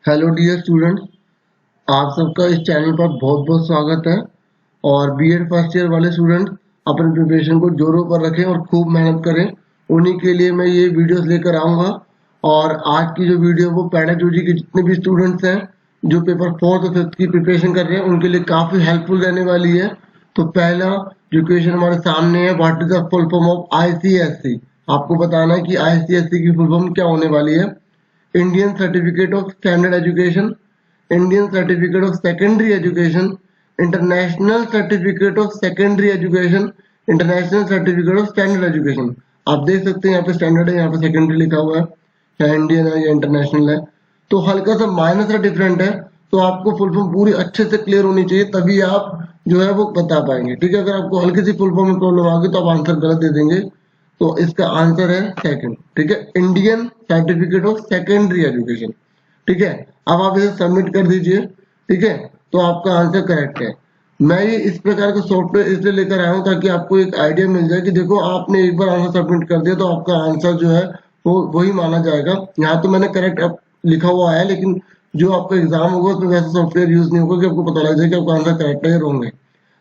Hello dear student, आप सबका इस चैनल पर बहुत बहुत स्वागत है। और बीएड फर्स्ट ईयर वाले स्टूडेंट अपने प्रिपरेशन को जोरों पर रखें और खूब मेहनत करें। उन्हीं के लिए मैं ये वीडियोस लेकर आऊँगा। और आज की जो वीडियो वो पैडागोजी के जितने भी स्टूडेंट्स हैं जो पेपर 4th और 5th की प्रिपरेशन कर रहे हैं उनके लिए काफ़ी हेल्पफुल रहने वाली है। तो पहला जो क्वेश्चन हमारे सामने है, what is the full form of ICSE। आपको बताना है कि ICSE की फुल फॉर्म क्या होने वाली है। Indian Certificate of Standard Education, Indian Certificate of Secondary Education, International Certificate of Secondary Education, International Certificate of Standard Education। आप देख सकते हैं यहाँ पे स्टैंडर्ड है, यहाँ पे सेकेंडरी लिखा हुआ है, या इंडियन है या इंटरनेशनल है, तो हल्का सा माइनर सा डिफरेंट है। तो आपको फुल फॉर्म पूरी अच्छे से क्लियर होनी चाहिए, तभी आप जो है वो बता पाएंगे। ठीक है, अगर आपको हल्की सी फुल फॉर्म में प्रॉब्लम आ गई तो आप आंसर गलत दे देंगे। तो इसका आंसर है सेकंड। ठीक है, Indian certificate of secondary education. ठीक है, अब आप इसे सबमिट कर दीजिए। ठीक है, तो आपका आंसर करेक्ट है। मैं ये इस प्रकार का सॉफ्टवेयर इसलिए लेकर आया हूँ ताकि आपको एक आइडिया मिल जाए कि देखो आपने एक बार आंसर सबमिट कर दिया तो आपका आंसर जो है वो वही माना जाएगा। यहाँ तो मैंने करेक्ट लिखा हुआ है, लेकिन जो आपका एग्जाम होगा उसमें वैसा सॉफ्टवेयर यूज नहीं होगा कि आपको पता लग जाए कि आपका आंसर करेक्ट है या रॉन्ग है।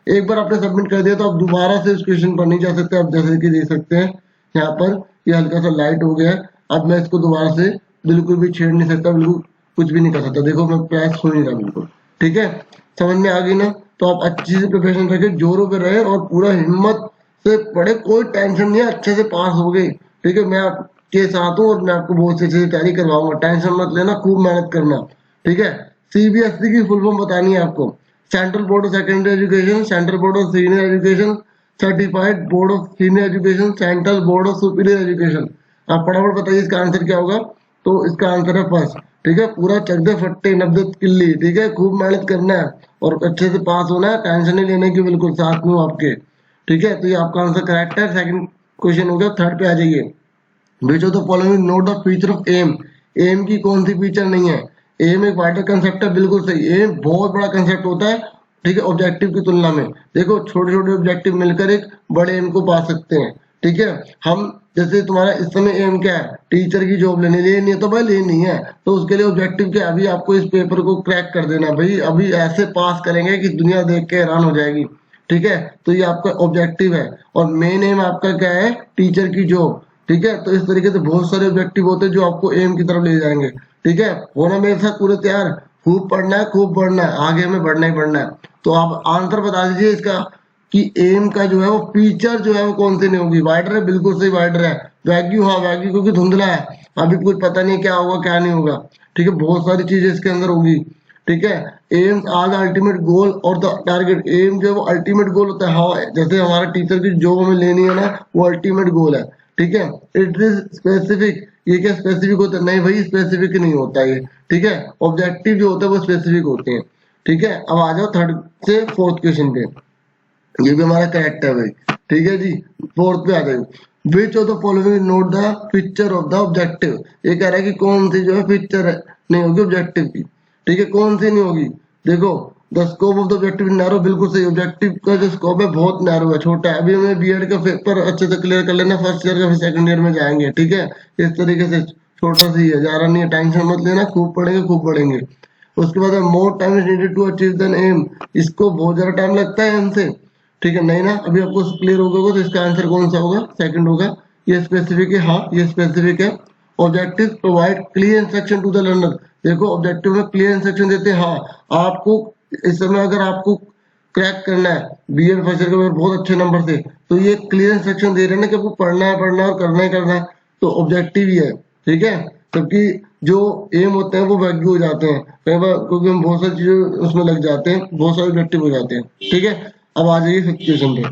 एक बार आपने सबमिट कर दिया तो आप दोबारा से उस क्वेश्चन पर नहीं जा सकते। आप जैसे कि देख सकते हैं यहाँ पर ये हल्का सा लाइट हो गया है। अब मैं इसको दोबारा से बिल्कुल भी छेड़ नहीं सकता, बिल्कुल कुछ भी नहीं कर सकता। देखो मैं प्रेस हो नहीं रहा बिल्कुल। ठीक है, समझ में आ गई ना। तो आप अच्छी से प्रिपरेशन करके जोरों पे रहे और पूरा हिम्मत से पढ़े, कोई टेंशन नहीं है, अच्छे से पास हो गई। ठीक है, मैं आपके साथ हूँ और मैं आपको बहुत सी अच्छी से तैयारी करवाऊंगा, टेंशन मत लेना, खूब मेहनत करना। ठीक है, CBSE की फुल फॉर्म बतानी है आपको। Central board of secondary education, central board of senior education, certified board of senior education, central board of superior education. आप फटाफट बताइए इसका आंसर क्या होगा। तो इसका आंसर है फर्स्ट। ठीक है, पूरा चक दे फट्टे नब्दे किल्ली। ठीक है, खूब मेहनत करना है और अच्छे से पास होना है, टेंशन नहीं लेने की, बिल्कुल साथ में हूं आपके। ठीक है, तो ये आपका आंसर करेक्ट है। सेकंड क्वेश्चन हो गया, थर्ड पे आ जाइए। Which of the following note the feature of aim. Aim की कौन सी फीचर नहीं है। एम एक वाइडर कंसेप्ट है, बिल्कुल सही। एम बहुत बड़ा कंसेप्ट होता है। ठीक है, ऑब्जेक्टिव की तुलना में देखो छोटे छोटे ऑब्जेक्टिव मिलकर एक बड़े एम को पा सकते हैं। ठीक है, हम जैसे तुम्हारा इस समय एम क्या है, टीचर की जॉब लेनी है तो भाई लेनी है, तो उसके लिए ऑब्जेक्टिव क्या, अभी आपको इस पेपर को क्रैक कर देना भाई, अभी ऐसे पास करेंगे कि दुनिया देख के हैरान हो जाएगी। ठीक है, तो ये आपका ऑब्जेक्टिव है। और मेन एम आपका क्या है, टीचर की जॉब। ठीक है, तो इस तरीके से बहुत सारे ऑब्जेक्टिव होते हैं जो आपको एम की तरफ ले जाएंगे। ठीक है, होना मेरे साथ पूरे तैयार, खूब पढ़ना है, खूब बढ़ना है, आगे हमें बढ़ना ही बढ़ना है। तो आप आंसर बता दीजिए इसका कि एम का जो है वो फीचर जो है वो कौन सी नहीं होगी। वाइडर है, बिल्कुल सही वाइडर है। वैग्यू, हाँ वैग्यू क्योंकि धुंधला है, अभी कुछ पता नहीं क्या होगा क्या नहीं होगा। ठीक है, बहुत सारी चीजें इसके अंदर होगी। ठीक है, aims are the ultimate goal और द टारगेट। एम जो है वो अल्टीमेट गोल होता है। हाँ, जैसे हमारा टीचर की जॉब हमें लेनी है ना, वो अल्टीमेट गोल है। ठीक है, इट इज स्पेसिफिक। ये क्या स्पेसिफिक होता है, नहीं भाई स्पेसिफिक नहीं होता ये। ठीक है, ऑब्जेक्टिव जो होता है वो स्पेसिफिक होते हैं। ठीक है, अब आ जाओ थर्ड से फोर्थ क्वेश्चन पे। ये भी हमारा करेक्ट है भाई। ठीक है जी, फोर्थ पे आ जाओ। विच of the following note the picture of the objective. ये कह रहा है कि कौन सी जो है पिक्चर है नहीं होगी ऑब्जेक्टिव की। ठीक है, कौन सी नहीं होगी। देखो, the scope of the objective narrow, बिल्कुल सही। ऑब्जेक्टिव का जो स्कोप है बहुत नैरो है, छोटा है। अभी हमें बीएड का पेपर अच्छे से क्लियर कर लेना, फर्स्ट ईयर का फिर सेकंड ईयर में जाएंगे। ठीक है, इस तरीके से छोटा सी है, ज्यादा नहीं है, टेंशन मत लेना, खूब पढ़ेंगे खूब पढ़ेंगे। उसके बाद more time is needed to achieve then aim. इसको बहुत ज्यादा टाइम लगता है एम से। ठीक है, नहीं ना, अभी आपको क्लियर हो गया तो इसका आंसर कौन सा होगा, सेकंड होगा। ये स्पेसिफिक है, हाँ ये स्पेसिफिक है। Objective provide clear instruction to the learner. देखो ऑब्जेक्टिव में क्लियर इंस्ट्रक्शन देते हैं। हाँ, आपको इस समय अगर आपको क्रैक करना है बीएड फर्स्ट ईयर के पेपर बहुत अच्छे नंबर से, तो ये क्लियर इंस्ट्रक्शन दे रहे हैं ना कि आपको पढ़ना है और करना ही करना है। तो ऑब्जेक्टिव ही है। ठीक है, जबकि जो एम होते हैं वो वैल्यू हो जाते हैं कई बार, क्योंकि हम बहुत सारी चीजें उसमें लग जाते हैं, बहुत सारे ऑब्जेक्टिव हो जाते हैं। ठीक है, अब आ जाइए फिफ्थ क्वेश्चन पे।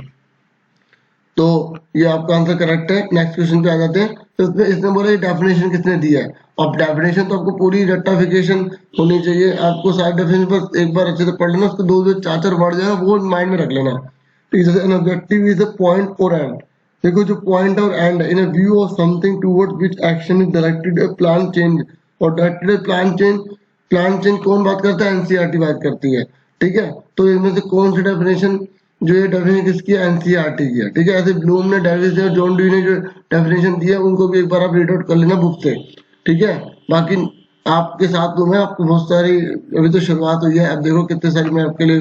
तो ये आपका आंसर करेक्ट है। नेक्स्ट क्वेश्चन पे आ जाते हैं। तो इसमें इसने बोला ये डेफिनेशन किसने दिया है। अब डेफिनेशन तो आपको पूरी रट्टाफिकेशन होनी चाहिए, आपको सारे डेफिनेशन बस एक बार अच्छे से पढ़ लेना, उसके दो दो चार चार वर्ड जो है वो माइंड में रख लेना। ठीक है, जैसे an objective is a point or end. देखो जो point or end in a view of something towards which action is directed a plan change. और directed plan change, plan change कौन बात करता है, एनसीईआरटी बात करती है। ठीक है, तो इनमें से कौन सी डेफिनेशन, जो ये डेफिनेशन किसकी है, एनसीईआरटी की है। ठीक है, ऐसे ब्लूम ने डेफिनेशन, जॉन डी ने जो डेफिनेशन दिया उनको भी एक बार आप रीड आउट कर लेना बुक से। ठीक है, बाकी आपके साथ हूँ मैं, आपको बहुत सारी, अभी तो शुरुआत हुई है, अब देखो कितने सारी मैं आपके लिए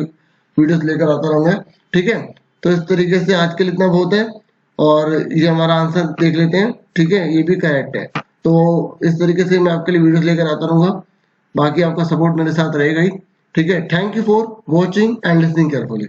वीडियोस लेकर आता रहूंगा। ठीक है, तो इस तरीके से आज के लिए इतना बहुत है। और ये हमारा आंसर देख लेते हैं। ठीक है, ये भी करेक्ट है। तो इस तरीके से मैं आपके लिए वीडियोस लेकर आता रहूंगा, बाकी आपका सपोर्ट मेरे साथ रहेगा ही। ठीक है, thank you for watching and listening carefully.